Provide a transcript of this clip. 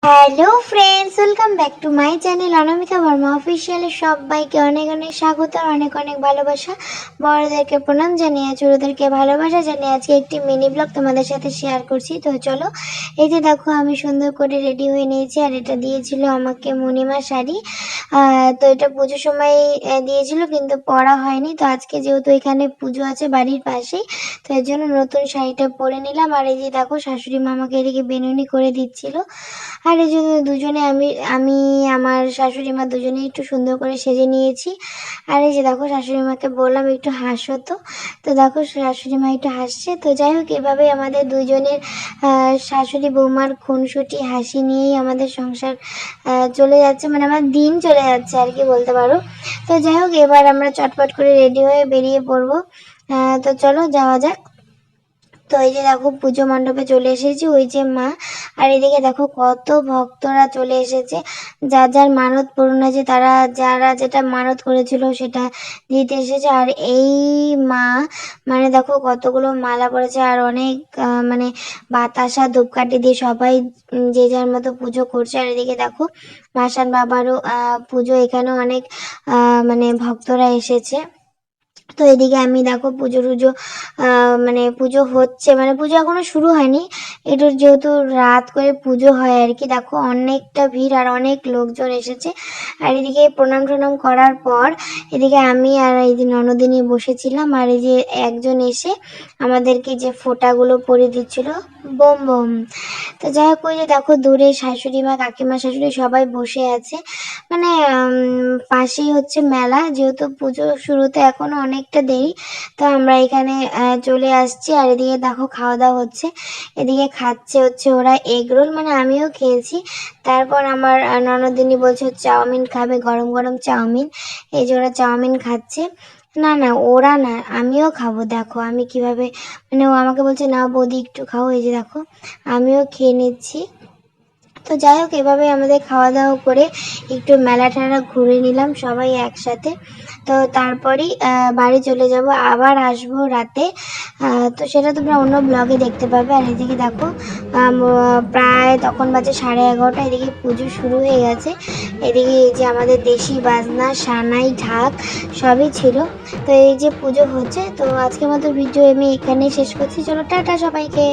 Hello friends, welcome back to my channel Anamika Varma অফিসিয়ালে সবাইকে অনেক অনেক স্বাগত আর অনেক অনেক ভালোবাসা। বড়দেরকে প্রণাম জানিয়ে ছোটদেরকে ভালোবাসা জানিয়ে আজকে একটি মিনি ব্লগ তোমাদের সাথে শেয়ার করছি। তো চলো, এই যে দেখো আমি সুন্দর করে রেডি হয়ে নিয়েছি আর এটা দিয়েছিল আমাকে মণিমা শাড়ি। তো এটা পুজোর সময় দিয়েছিল কিন্তু পরা হয়নি। তো আজকে যেহেতু এখানে পুজো আছে বাড়ির পাশেই, তো এর জন্য নতুন শাড়িটা পরে নিলাম। আর এই যে দেখো শাশুড়ি মা আমাকে এদিকে বেনুনি করে দিচ্ছিল। আর এই জন্য দুজনে আমি আমি আমার শাশুড়ি মা দুজনেই একটু সুন্দর করে সেজে নিয়েছি। আর এই যে দেখো শাশুড়ি মাকে বললাম একটু হাসো। তো দেখো শাশুড়ি মা একটু হাসছে। তো যাই হোক, এভাবে আমাদের দুজনের শাশুড়ি বৌমার খুনসুটি হাসি নিয়েই আমাদের সংসার চলে যাচ্ছে, মানে আমার দিন চলে যাচ্ছে আর কি বলতে পারো। তো যাই হোক, এবার আমরা চটপট করে রেডি হয়ে বেরিয়ে পড়বো। তো চলো যাওয়া যাক। তো এই যে দেখো পুজো মণ্ডপে চলে এসেছি, ওই যে মা। আর এদিকে দেখো কত ভক্তরা চলে এসেছে, যার যার মানত পূরণ হয়েছে তারা যারা যেটা মানত করেছিল সেটা দিতে এসেছে। আর এই মা মানে দেখো কতগুলো মালা পড়েছে আর অনেক মানে বাতাসা ধূপকাঠি দিয়ে সবাই যে যার মতো পুজো করছে। আর এদিকে দেখো ভাসান বাবারও পুজো, এখানেও অনেক মানে ভক্তরা এসেছে। তো এদিকে আমি দেখো পুজো টুজো মানে পুজো হচ্ছে, মানে পুজো এখনো শুরু হয়নি, এটার যেহেতু রাত করে পুজো হয় আর কি। দেখো অনেকটা ভিড় আর অনেক লোকজন এসেছে। আর এদিকে প্রণাম টনাম করার পর এদিকে আমি আর এই যে ননদিনী বসেছিলাম। আর এই যে একজন এসে আমাদেরকে যে ফোঁটাগুলো পরে দিচ্ছিল, বোম বোম। তো যাই হোক, ওই যে দেখো দূরে শাশুড়ি মা কাকিমা শাশুড়ি সবাই বসে আছে, মানে পাশেই হচ্ছে মেলা, যেহেতু পুজো শুরুতে এখনো অনেকটা দেরি। তো আমরা এখানে চলে আসছি। আর এদিকে দেখো খাওয়া দাওয়া হচ্ছে, এদিকে খাচ্ছে হচ্ছে ওরা এগ রোল, মানে আমিও খেয়েছি। তারপর আমার ননদিনী বলছে চাউমিন খাবে, গরম গরম চাউমিন। এই যে ওরা চাউমিন খাচ্ছে। না না, ওরা না, আমিও খাবো। দেখো আমি কিভাবে, মানে ও আমাকে বলছে না বৌদি একটু খাও, এই যে দেখো আমিও খেয়ে নিচ্ছি। তো যাই হোক, এভাবে আমাদের খাওয়া দাওয়া করে একটু মেলা টেলা ঘুরে নিলাম সবাই একসাথে। তো তারপরেই বাড়ি চলে যাব, আবার আসবো রাতে। তো সেটা তোমরা অন্য ব্লগে দেখতে পাবে। আর এদিকে দেখো প্রায় তখন বাজে 11:30, এদিকে পুজো শুরু হয়ে গেছে। এদিকে এই যে আমাদের দেশি বাজনা সানাই ঢাক সবই ছিল। তো এই যে পুজো হচ্ছে। তো আজকের মতো ভিডিও আমি এখানেই শেষ করছি। চলো টাটা সবাইকে।